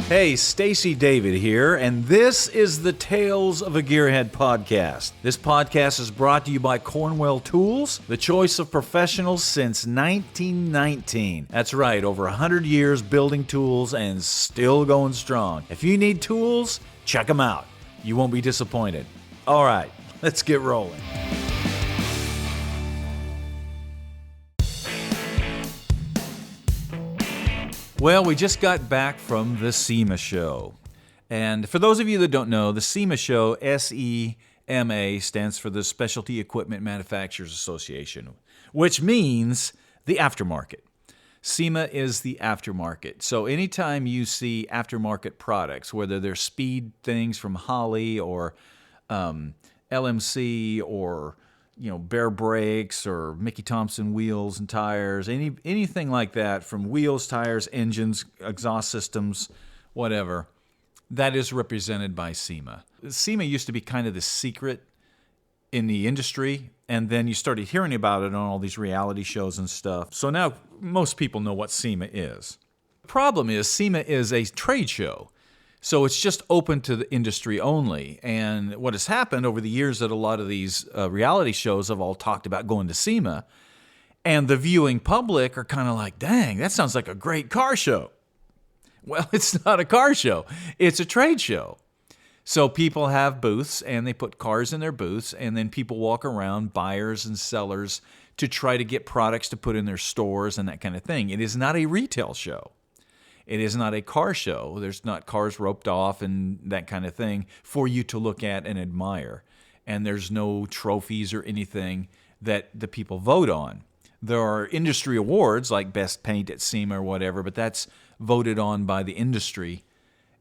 Hey, Stacey David here, and this is the Tales of a Gearhead podcast. This podcast is brought to you by Cornwell Tools, the choice of professionals since 1919. That's right, over 100 years building tools and still going strong. If you need tools, check them out. You won't be disappointed. All right, let's get rolling. Well, we just got back from the SEMA Show. And for those of you that don't know, the SEMA Show, SEMA, stands for the Specialty Equipment Manufacturers Association, which means the aftermarket. SEMA is the aftermarket. So anytime you see aftermarket products, whether they're speed things from Holley or LMC or Bear Brakes or Mickey Thompson wheels and tires, anything like that, from wheels, tires, engines, exhaust systems, whatever, that is represented by SEMA. SEMA used to be kind of the secret in the industry, and then you started hearing about it on all these reality shows and stuff. So now most people know what SEMA is. The problem is SEMA is a trade show. So it's just open to the industry only. And what has happened over the years that a lot of these reality shows have all talked about going to SEMA, and the viewing public are kind of like, dang, that sounds like a great car show. Well, it's not a car show. It's a trade show. So people have booths, and they put cars in their booths, and then people walk around, buyers and sellers, to try to get products to put in their stores and that kind of thing. It is not a retail show. It is not a car show. There's not cars roped off and that kind of thing for you to look at and admire. And there's no trophies or anything that the people vote on. There are industry awards like Best Paint at SEMA or whatever, but that's voted on by the industry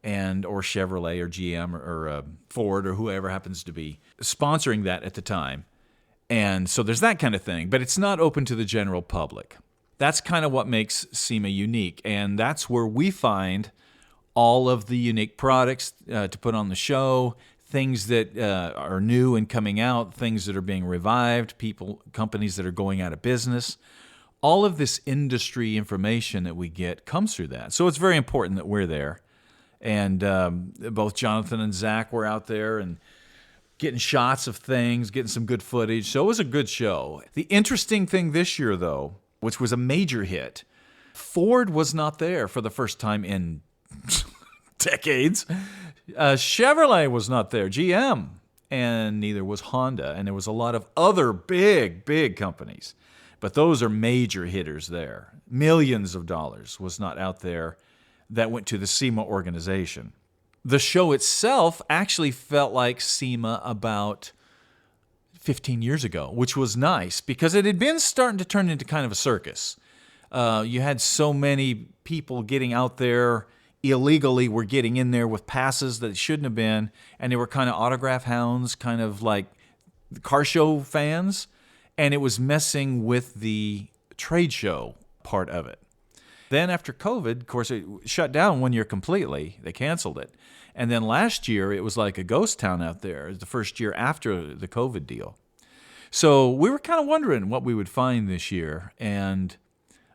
or Chevrolet or GM or Ford or whoever happens to be sponsoring that at the time. And so there's that kind of thing, but it's not open to the general public. That's kind of what makes SEMA unique, and that's where we find all of the unique products to put on the show, things that are new and coming out, things that are being revived, companies that are going out of business. All of this industry information that we get comes through that. So it's very important that we're there. And both Jonathan and Zach were out there and getting shots of things, getting some good footage. So it was a good show. The interesting thing this year, though, which was a major hit, Ford was not there for the first time in decades. Chevrolet was not there, GM, and neither was Honda. And there was a lot of other big companies. But those are major hitters there. Millions of dollars was not out there that went to the SEMA organization. The show itself actually felt like SEMA about 15 years ago, which was nice because it had been starting to turn into kind of a circus. You had so many people getting out there illegally, were getting in there with passes that shouldn't have been, and they were kind of autograph hounds, kind of like car show fans, and it was messing with the trade show part of it. Then after COVID, of course, it shut down 1 year completely. They canceled it. And then last year, it was like a ghost town out there, the first year after the COVID deal. So we were kind of wondering what we would find this year. And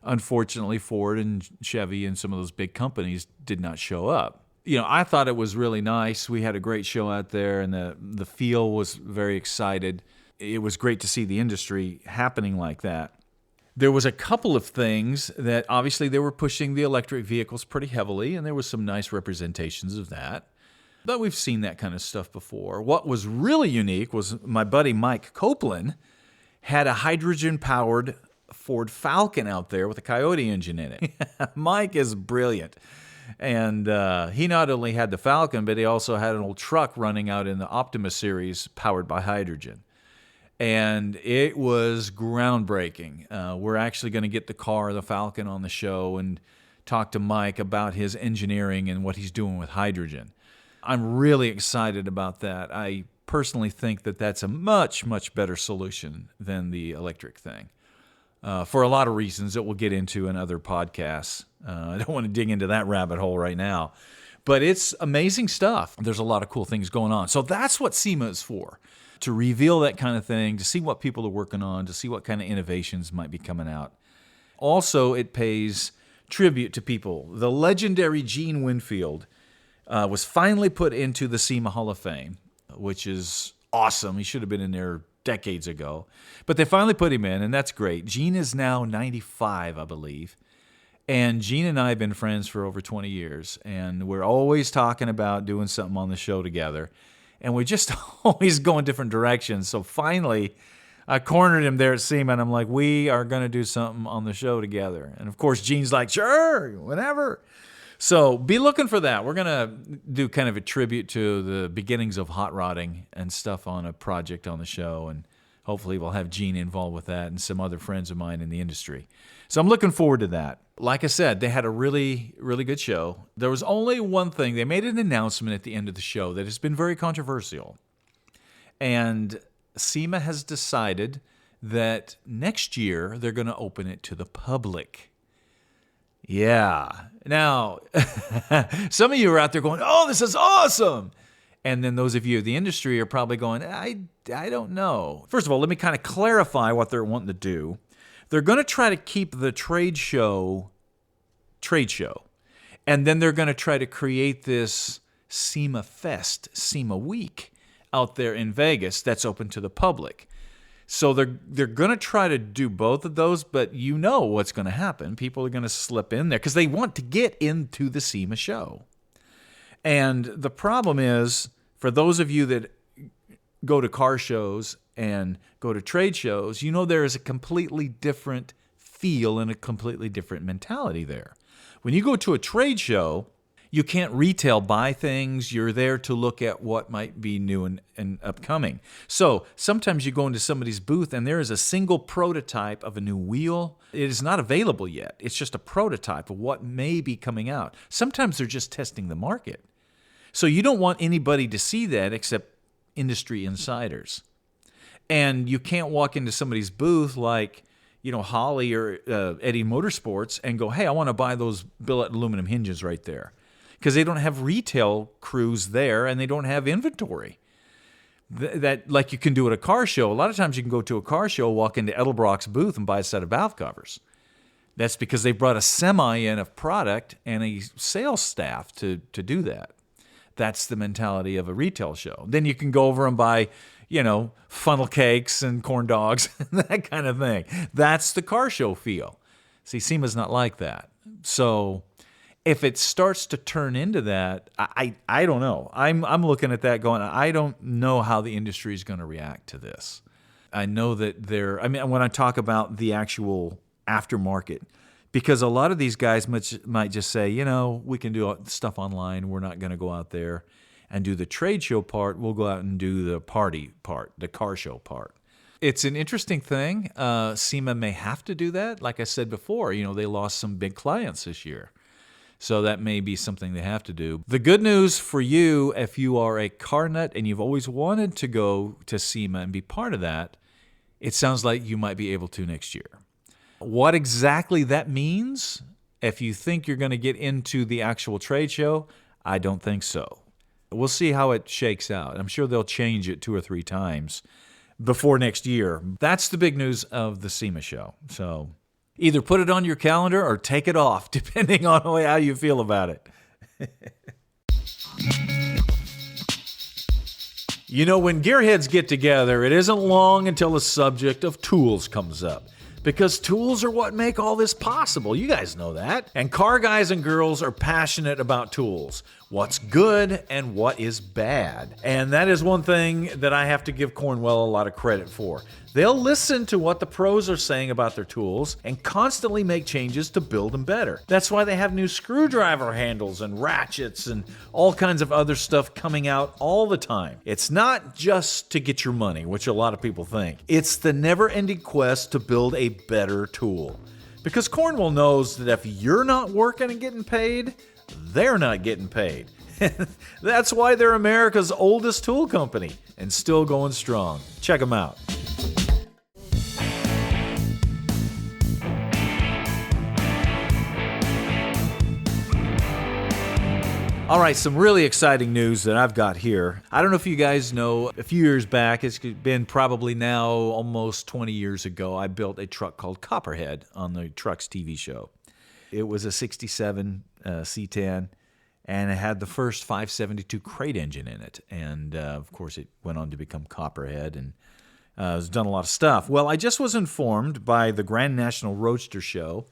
unfortunately, Ford and Chevy and some of those big companies did not show up. I thought it was really nice. We had a great show out there, and the feel was very excited. It was great to see the industry happening like that. There was a couple of things that obviously they were pushing the electric vehicles pretty heavily, and there was some nice representations of that. But we've seen that kind of stuff before. What was really unique was my buddy Mike Copeland had a hydrogen-powered Ford Falcon out there with a Coyote engine in it. Mike is brilliant. And he not only had the Falcon, but he also had an old truck running out in the Optima series powered by hydrogen. And it was groundbreaking. We're actually going to get the Falcon, on the show and talk to Mike about his engineering and what he's doing with hydrogen. I'm really excited about that. I personally think that that's a much, much better solution than the electric thing for a lot of reasons that we'll get into in other podcasts. I don't want to dig into that rabbit hole right now, but it's amazing stuff. There's a lot of cool things going on. So that's what SEMA is for, to reveal that kind of thing, to see what people are working on, to see what kind of innovations might be coming out. Also, it pays tribute to people. The legendary Gene Winfield was finally put into the SEMA Hall of Fame, which is awesome. He should have been in there decades ago. But they finally put him in, and that's great. Gene is now 95, I believe. And Gene and I have been friends for over 20 years, and we're always talking about doing something on the show together. And we just always go in different directions. So finally, I cornered him there at SEMA, and I'm like, we are going to do something on the show together. And of course, Gene's like, sure, whenever. So be looking for that. We're going to do kind of a tribute to the beginnings of hot rodding and stuff on a project on the show. And hopefully we'll have Gene involved with that and some other friends of mine in the industry. So I'm looking forward to that. Like I said, they had a really, really good show. There was only one thing. They made an announcement at the end of the show that has been very controversial. And SEMA has decided that next year they're going to open it to the public. Yeah. Now, some of you are out there going, oh, this is awesome. And then those of you in the industry are probably going, I don't know. First of all, let me kind of clarify what they're wanting to do. They're going to try to keep the trade show. And then they're going to try to create this SEMA Fest, SEMA Week out there in Vegas that's open to the public. So they're going to try to do both of those, but you know what's going to happen. People are going to slip in there because they want to get into the SEMA show. And the problem is, for those of you that go to car shows and go to trade shows, you know there is a completely different feel and a completely different mentality there. When you go to a trade show, you can't retail buy things. You're there to look at what might be new and upcoming. So sometimes you go into somebody's booth and there is a single prototype of a new wheel. It is not available yet. It's just a prototype of what may be coming out. Sometimes they're just testing the market. So you don't want anybody to see that except industry insiders. And you can't walk into somebody's booth like, Holly or Eddie Motorsports and go, hey, I want to buy those billet aluminum hinges right there. Because they don't have retail crews there and they don't have inventory. That like you can do at a car show. A lot of times you can go to a car show, walk into Edelbrock's booth and buy a set of valve covers. That's because they brought a semi in of product and a sales staff to do that. That's the mentality of a retail show. Then you can go over and buy, funnel cakes and corn dogs, that kind of thing. That's the car show feel. See, SEMA's not like that. So if it starts to turn into that, I don't know. I'm looking at that going, I don't know how the industry is going to react to this. I know that when I talk about the actual aftermarket, because a lot of these guys might just say, we can do stuff online. We're not going to go out there and do the trade show part. We'll go out and do the party part, the car show part. It's an interesting thing. SEMA may have to do that. Like I said before, they lost some big clients this year. So that may be something they have to do. The good news for you, if you are a car nut and you've always wanted to go to SEMA and be part of that, it sounds like you might be able to next year. What exactly that means, if you think you're going to get into the actual trade show, I don't think so. We'll see how it shakes out. I'm sure they'll change it 2 or 3 times before next year. That's the big news of the SEMA show. So either put it on your calendar or take it off, depending on how you feel about it. When gearheads get together, it isn't long until the subject of tools comes up. Because tools are what make all this possible. You guys know that. And car guys and girls are passionate about tools. What's good and what is bad. And that is one thing that I have to give Cornwell a lot of credit for. They'll listen to what the pros are saying about their tools and constantly make changes to build them better. That's why they have new screwdriver handles and ratchets and all kinds of other stuff coming out all the time. It's not just to get your money, which a lot of people think. It's the never-ending quest to build a better tool. Because Cornwell knows that if you're not working and getting paid, they're not getting paid. That's why they're America's oldest tool company and still going strong. Check them out. All right, some really exciting news that I've got here. I don't know if you guys know, a few years back, it's been probably now almost 20 years ago, I built a truck called Copperhead on the Trucks TV show. It was a 67 C10, and it had the first 572 crate engine in it. And, of course, it went on to become Copperhead and has done a lot of stuff. Well, I just was informed by the Grand National Roadster Show.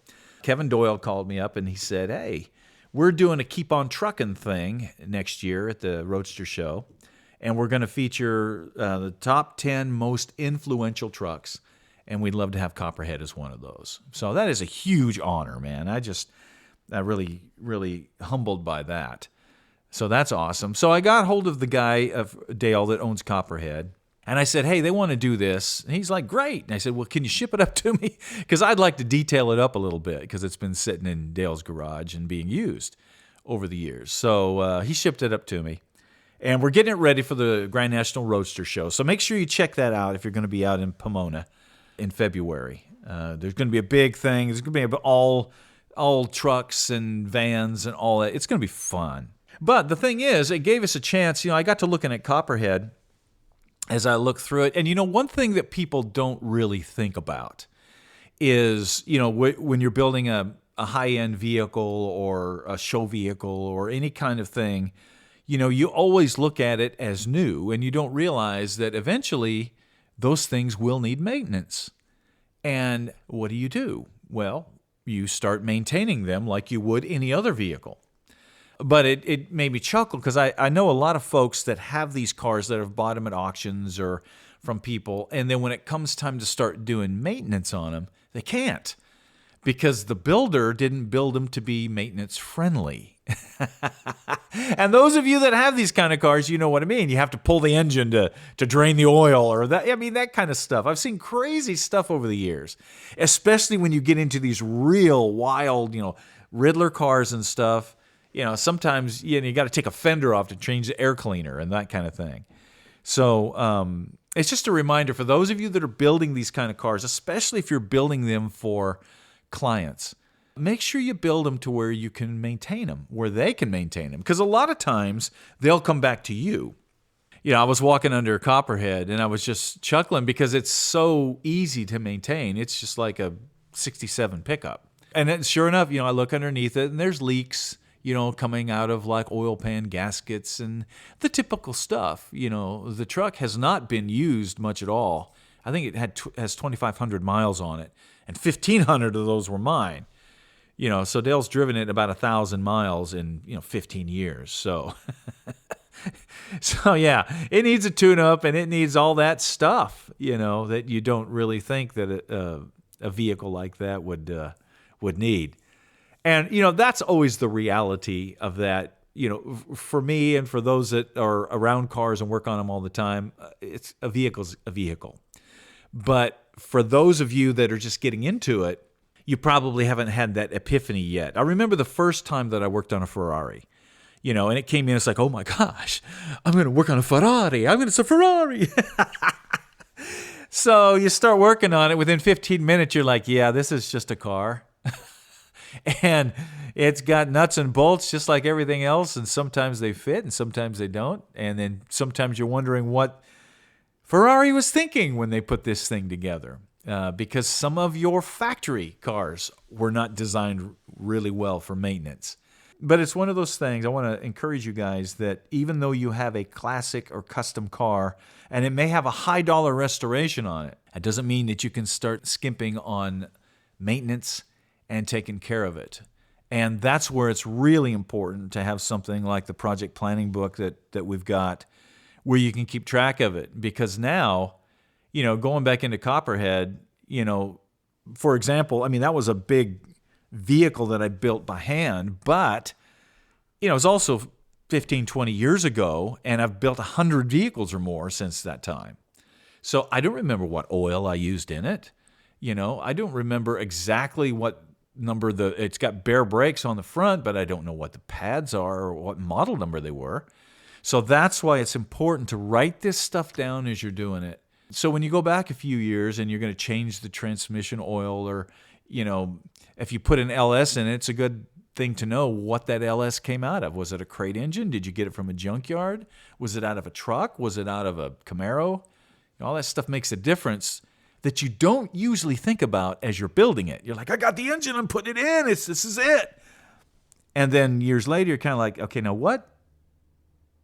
Kevin Doyle called me up and he said, hey, we're doing a Keep On Truckin' thing next year at the Roadster Show, and we're going to feature the top 10 most influential trucks, and we'd love to have Copperhead as one of those. So that is a huge honor, man. I'm really, really humbled by that. So that's awesome. So I got hold of the guy, of Dale, that owns Copperhead, and I said, hey, they want to do this. And he's like, great. And I said, well, can you ship it up to me? Because I'd like to detail it up a little bit because it's been sitting in Dale's garage and being used over the years. So he shipped it up to me. And we're getting it ready for the Grand National Roadster Show. So make sure you check that out if you're going to be out in Pomona in February. There's going to be a big thing. There's going to be all trucks and vans and all that. It's going to be fun. But the thing is, it gave us a chance. I got to looking at Copperhead as I look through it. And, one thing that people don't really think about is, when you're building a high-end vehicle or a show vehicle or any kind of thing, you always look at it as new, and you don't realize that eventually those things will need maintenance. And what do? Well, you start maintaining them like you would any other vehicle. But it made me chuckle because I know a lot of folks that have these cars that have bought them at auctions or from people, and then when it comes time to start doing maintenance on them, they can't because the builder didn't build them to be maintenance friendly. And those of you that have these kind of cars, you know what I mean. You have to pull the engine to drain the oil or that kind of stuff. I've seen crazy stuff over the years, especially when you get into these real wild, Riddler cars and stuff. Sometimes you got to take a fender off to change the air cleaner and that kind of thing. So it's just a reminder for those of you that are building these kind of cars, especially if you're building them for clients, make sure you build them to where you can maintain them, where they can maintain them. Because a lot of times they'll come back to you. I was walking under Copperhead and I was just chuckling because it's so easy to maintain. It's just like a 67 pickup. And then, sure enough, I look underneath it and there's leaks, coming out of like oil pan gaskets and the typical stuff. The truck has not been used much at all. I think it has 2,500 miles on it, and 1,500 of those were mine. So Dale's driven it about 1,000 miles in 15 years. So, yeah, it needs a tune-up and it needs all that stuff. That you don't really think that a vehicle like that would need. And, that's always the reality of that. For me and for those that are around cars and work on them all the time, it's a vehicle's a vehicle. But for those of you that are just getting into it, you probably haven't had that epiphany yet. I remember the first time that I worked on a Ferrari, and it came in, it's like, oh my gosh, I'm going to work on a Ferrari. It's a Ferrari. So you start working on it. Within 15 minutes, you're like, yeah, this is just a car. And it's got nuts and bolts just like everything else, and sometimes they fit and sometimes they don't. And then sometimes you're wondering what Ferrari was thinking when they put this thing together, because some of your factory cars were not designed really well for maintenance. But it's one of those things. I want to encourage you guys that even though you have a classic or custom car and it may have a high dollar restoration on it, that doesn't mean that you can start skimping on maintenance and taking care of it. And that's where it's really important to have something like the project planning book that we've got, where you can keep track of it. Because now, going back into Copperhead, for example, that was a big vehicle that I built by hand, but, it was also 15, 20 years ago, and I've built 100 vehicles or more since that time. So I don't remember what oil I used in it. I don't remember exactly what number it's got bare brakes on the front, but I don't know what the pads are or what model number they were. So that's why it's important to write this stuff down as you're doing it. So when you go back a few years and you're going to change the transmission oil, or, if you put an LS in it, it's a good thing to know what that LS came out of. Was it a crate engine? Did you get it from a junkyard? Was it out of a truck? Was it out of a Camaro? All that stuff makes a difference that you don't usually think about as you're building it. You're like, I got the engine, I'm putting it in, this is it. And then years later, you're kind of like, okay, now what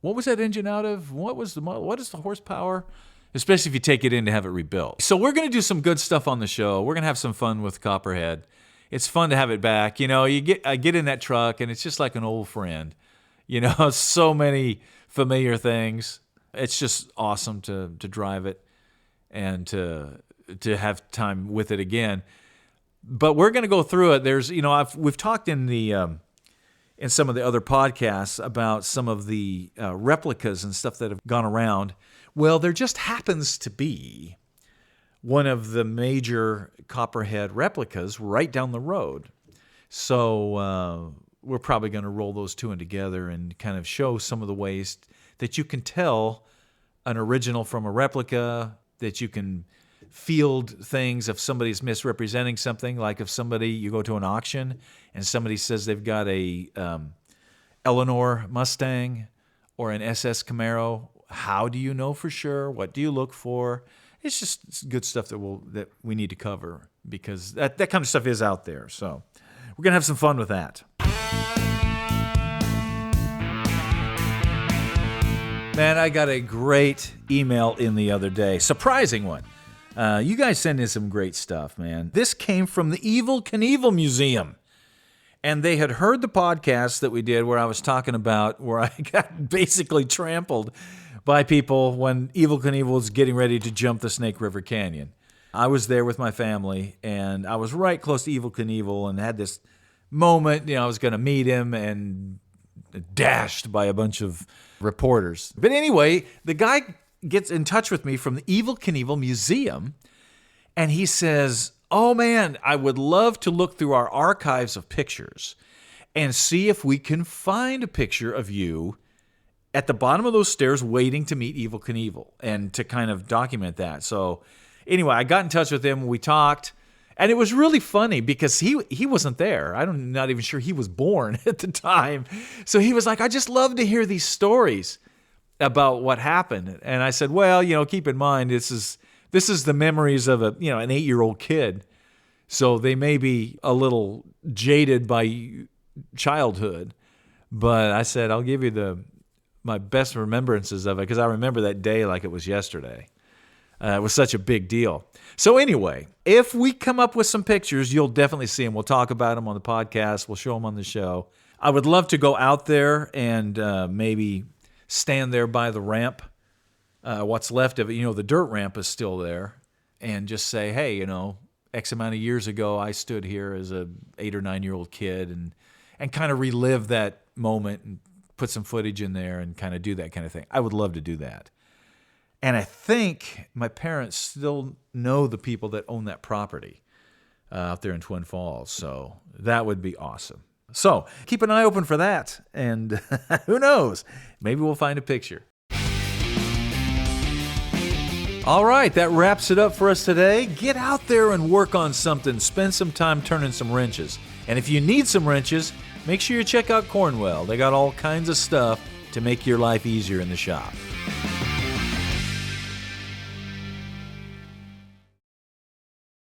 was that engine out of? What is the horsepower? Especially if you take it in to have it rebuilt. So we're going to do some good stuff on the show. We're going to have some fun with Copperhead. It's fun to have it back. You know, I get in that truck, and it's just like an old friend. You know, so many familiar things. It's just awesome to drive it and to have time with it again. But we're going to go through it. There's, you know, we've talked in some of the other podcasts about some of the replicas and stuff that have gone around. Well, there just happens to be one of the major Copperhead replicas right down the road. So we're probably going to roll those two in together and kind of show some of the ways that you can tell an original from a replica, that you can field things if somebody's misrepresenting something, like if you go to an auction and somebody says they've got a Eleanor Mustang or an SS Camaro. How do you know for sure? What do you look for? It's good stuff that we need to cover, because that kind of stuff is out there. So we're going to have some fun with that. Man, I got a great email in the other day. Surprising one. You guys send in some great stuff, man. This came from the Evel Knievel Museum. And they had heard the podcast that we did where I was talking about where I got basically trampled by people when Evel Knievel was getting ready to jump the Snake River Canyon. I was there with my family, and I was right close to Evel Knievel and had this moment, I was going to meet him, and dashed by a bunch of reporters. But anyway, the guy gets in touch with me from the Evel Knievel Museum, and he says, "Oh man, I would love to look through our archives of pictures and see if we can find a picture of you at the bottom of those stairs waiting to meet Evel Knievel and to kind of document that." So anyway, I got in touch with him, we talked, and it was really funny because he wasn't there. I'm not even sure he was born at the time. So he was like, "I just love to hear these stories about what happened." And I said, "Well, keep in mind, this is the memories of an 8-year-old kid. So they may be a little jaded by childhood." But I said, "I'll give you my best remembrances of it, because I remember that day like it was yesterday." It was such a big deal. So anyway, if we come up with some pictures, you'll definitely see them. We'll talk about them on the podcast. We'll show them on the show. I would love to go out there and maybe stand there by the ramp, what's left of it. The dirt ramp is still there, and just say, "Hey, X amount of years ago, I stood here as a 8 or 9-year-old kid," and kind of relive that moment and put some footage in there and kind of do that kind of thing. I would love to do that. And I think my parents still know the people that own that property out there in Twin Falls. So that would be awesome. So keep an eye open for that. And who knows? Maybe we'll find a picture. All right, that wraps it up for us today. Get out there and work on something. Spend some time turning some wrenches. And if you need some wrenches, make sure you check out Cornwell. They got all kinds of stuff to make your life easier in the shop.